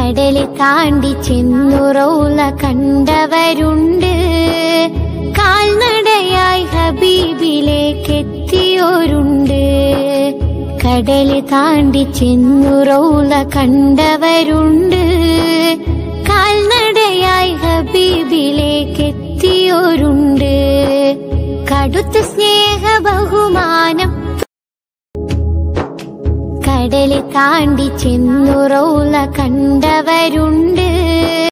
കടല് താണ്ടി ചെന്നു റൗള കണ്ടവരുണ്ട്. കാൽനടയായി ഹബീബിലേക്കെത്തിയോരുണ്ട്. കടല് താണ്ടി ചെന്നു റൗള കണ്ടവരുണ്ട്. കാൽനടയായി ഹബീബിലേക്കെത്തിയോരുണ്ട്. കടുത്ത സ്നേഹ ബഹുമാനം കടല് താണ്ടി ചെന്നു റൗള കണ്ടവരുണ്ട്.